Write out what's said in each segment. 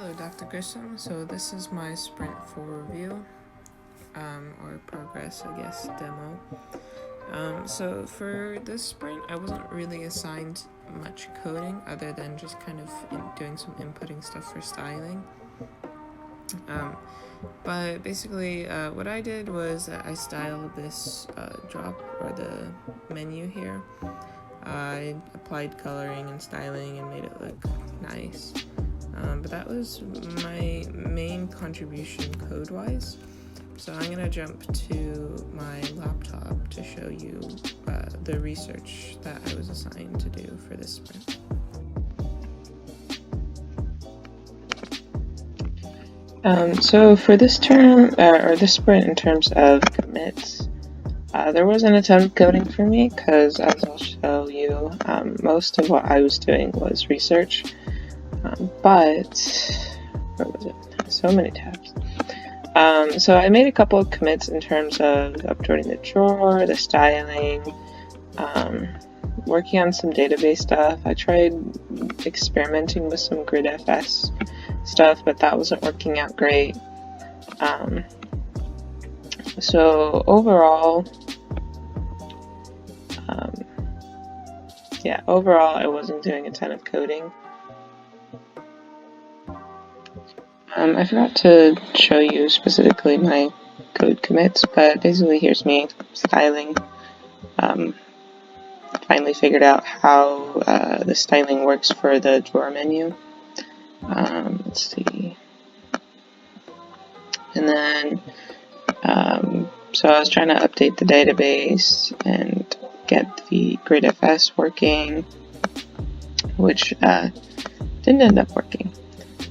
Hello, Dr. Grissom. So this is my Sprint 4 review, or progress, I guess, demo. So for this sprint, I wasn't really assigned much coding other than just kind of doing some inputting stuff for styling. But basically, what I did was I styled this drop, or the menu here. I applied coloring and styling and made it look nice. But that was my main contribution code-wise. So I'm going to jump to my laptop to show you the research that I was assigned to do for this sprint. So for this turn, or this sprint in terms of commits, there wasn't a ton of coding for me because, as I'll show you, most of what I was doing was research. But where was it? So many tabs. So I made a couple of commits in terms of updating the drawer, the styling, working on some database stuff. I tried experimenting with some GridFS stuff, but that wasn't working out great. So overall, I wasn't doing a ton of coding. I forgot to show you specifically my code commits, but basically here's me styling. Finally figured out how the styling works for the drawer menu. Let's see. And then, so I was trying to update the database and get the GridFS working, which didn't end up working.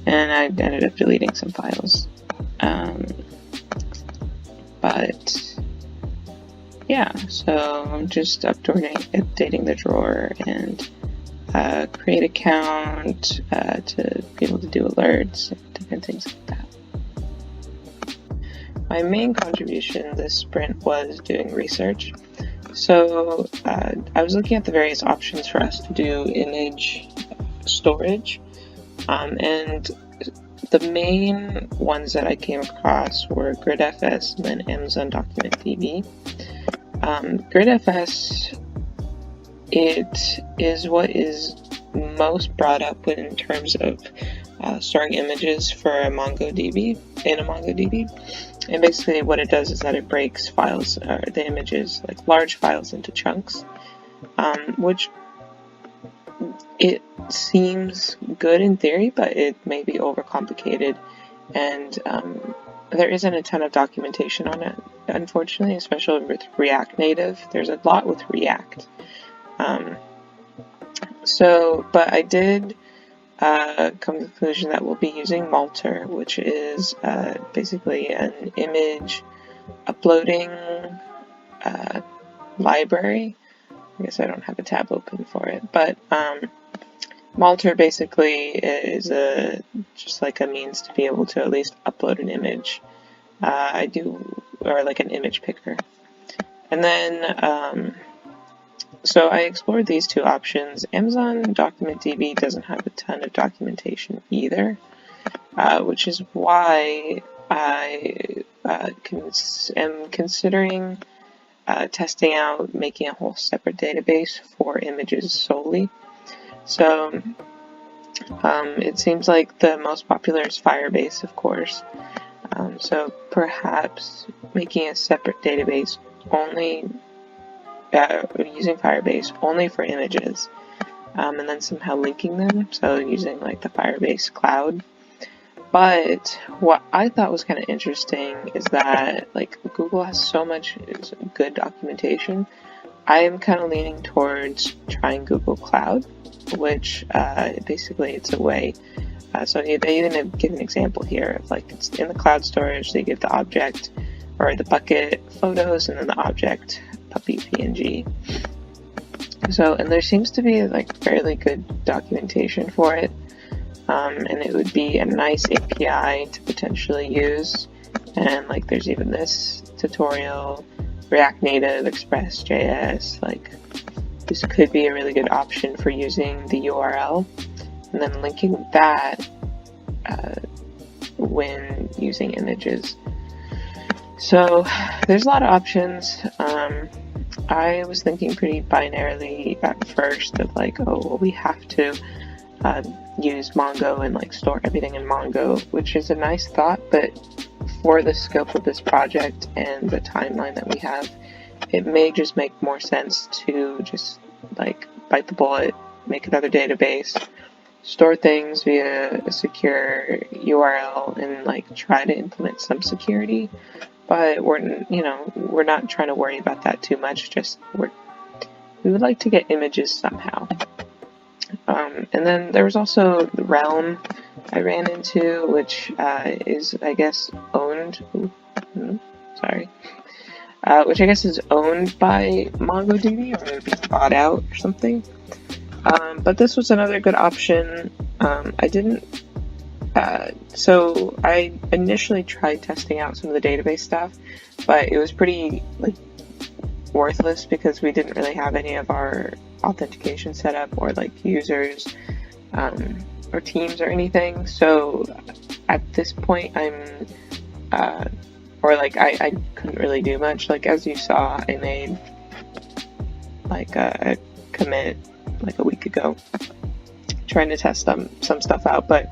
And I ended up deleting some files. But yeah, so I'm just updating the drawer and create account to be able to do alerts and different things like that. My main contribution this sprint was doing research. So I was looking at the various options for us to do image storage, and the main ones that I came across were GridFS and then Amazon DocumentDB. GridFS, it is what is most brought up in terms of storing images for a MongoDB, and basically what it does is that it breaks files, or the images, like large files, into chunks, which it seems good in theory, but it may be overcomplicated, and there isn't a ton of documentation on it, unfortunately, especially with React Native. There's a lot with React. But I did come to the conclusion that we'll be using Multer, which is basically an image uploading library. I guess I don't have a tab open for it, but Multer basically is just like a means to be able to at least upload an image. Or like an image picker. And then, so I explored these two options. Amazon DocumentDB doesn't have a ton of documentation either, which is why I am considering testing out making a whole separate database for images solely. So it seems like the most popular is Firebase, of course. So perhaps making a separate database only using Firebase only for images, and then somehow linking them, so using like the Firebase cloud. But what I thought was kind of interesting is that like Google has so much good documentation. I am kind of leaning towards trying Google Cloud, which basically it's a way. So they even give an example here of like it's in the cloud storage. They give the object or the bucket photos and then the object puppy PNG. So, and there seems to be like fairly good documentation for it, and it would be a nice API to potentially use. And like there's even this tutorial, React Native, Express.js. Like this could be a really good option for using the URL and then linking that when using images. So there's a lot of options. I was thinking pretty binarily at first of like, oh, well, we have to use Mongo and like store everything in Mongo, which is a nice thought, but for the scope of this project and the timeline that we have, it may just make more sense to just like bite the bullet, make another database, store things via a secure URL, and like try to implement some security. But we're not trying to worry about that too much. We would like to get images somehow. And then there was also the Realm I ran into, which is, I guess, owned. Which I guess is owned by MongoDB or maybe bought out or something. But this was another good option. So I initially tried testing out some of the database stuff, but it was pretty like worthless because we didn't really have any of our authentication set up or like users or teams or anything. So at this point, I couldn't really do much. Like as you saw, I made like a commit like a week ago, trying to test some stuff out, but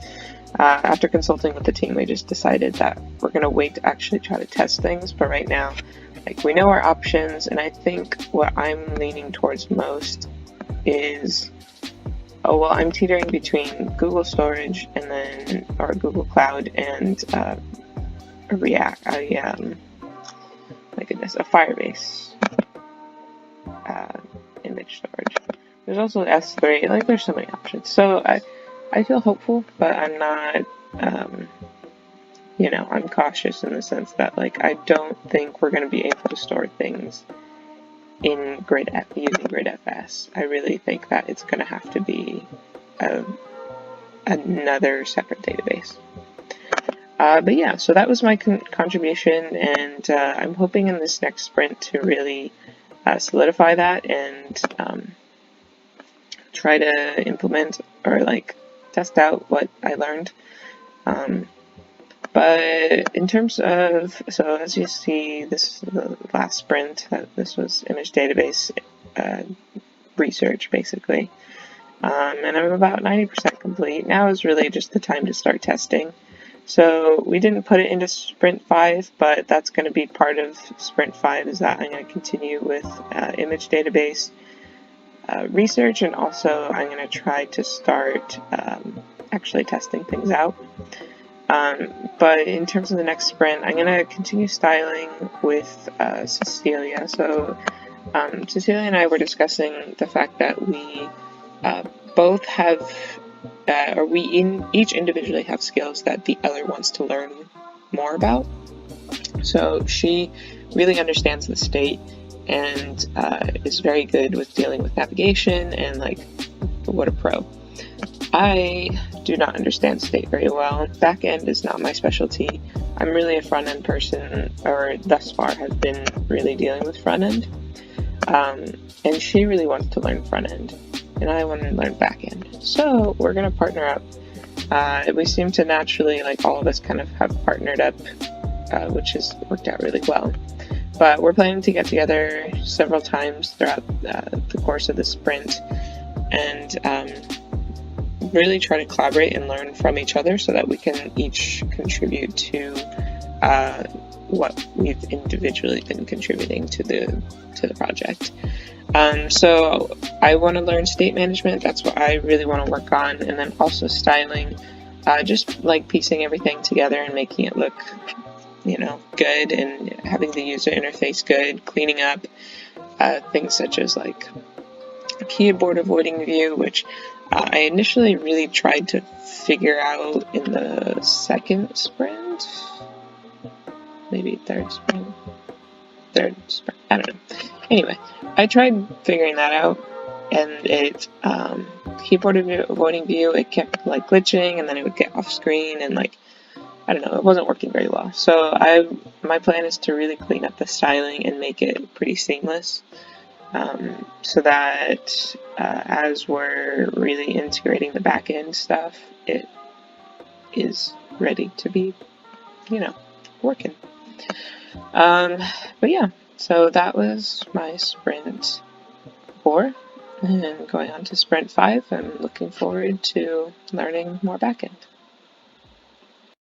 after consulting with the team, we just decided that we're going to wait to actually try to test things. But right now, like we know our options, and I think what I'm leaning towards most is, I'm teetering between Google Storage or Google Cloud and React. A Firebase image storage. There's also S3. Like there's so many options. So I feel hopeful, but I'm not, I'm cautious in the sense that, like, I don't think we're going to be able to store things in using GridFS. I really think that it's going to have to be another separate database. But yeah, so that was my contribution, and I'm hoping in this next sprint to really solidify that and try to implement or like test out what I learned. But in terms of, so as you see, this is the last sprint. This was image database research, basically. And I'm about 90% complete. Now is really just the time to start testing. So we didn't put it into Sprint 5, but that's going to be part of Sprint 5, is that I'm going to continue with image database research, and also I'm going to try to start actually testing things out. But in terms of the next sprint, I'm going to continue styling with Cecilia. So Cecilia and I were discussing the fact that we both have, each individually have skills that the other wants to learn more about. So she really understands the state and is very good with dealing with navigation and like what a pro. I do not understand state very well. Backend is not my specialty. I'm really a front-end person, or thus far have been really dealing with front-end. And she really wants to learn front-end, and I want to learn backend. So we're going to partner up. We seem to naturally, like all of us kind of have partnered up, which has worked out really well. But we're planning to get together several times throughout the course of the sprint and really try to collaborate and learn from each other so that we can each contribute to what we've individually been contributing to the project. So I want to learn state management. That's what I really want to work on, and then also styling, just like piecing everything together and making it look, good, and having the user interface good, cleaning up things such as like keyboard avoiding view, which I initially really tried to figure out in the second sprint, maybe third sprint, I don't know. Anyway, I tried figuring that out, and it, keyboard avoiding view, it kept like glitching, and then it would get off screen, and like, I don't know, it wasn't working very well. So my plan is to really clean up the styling and make it pretty seamless. So that as we're really integrating the back-end stuff, it is ready to be, working. But yeah, so that was my sprint 4, and going on to sprint 5. I'm looking forward to learning more backend.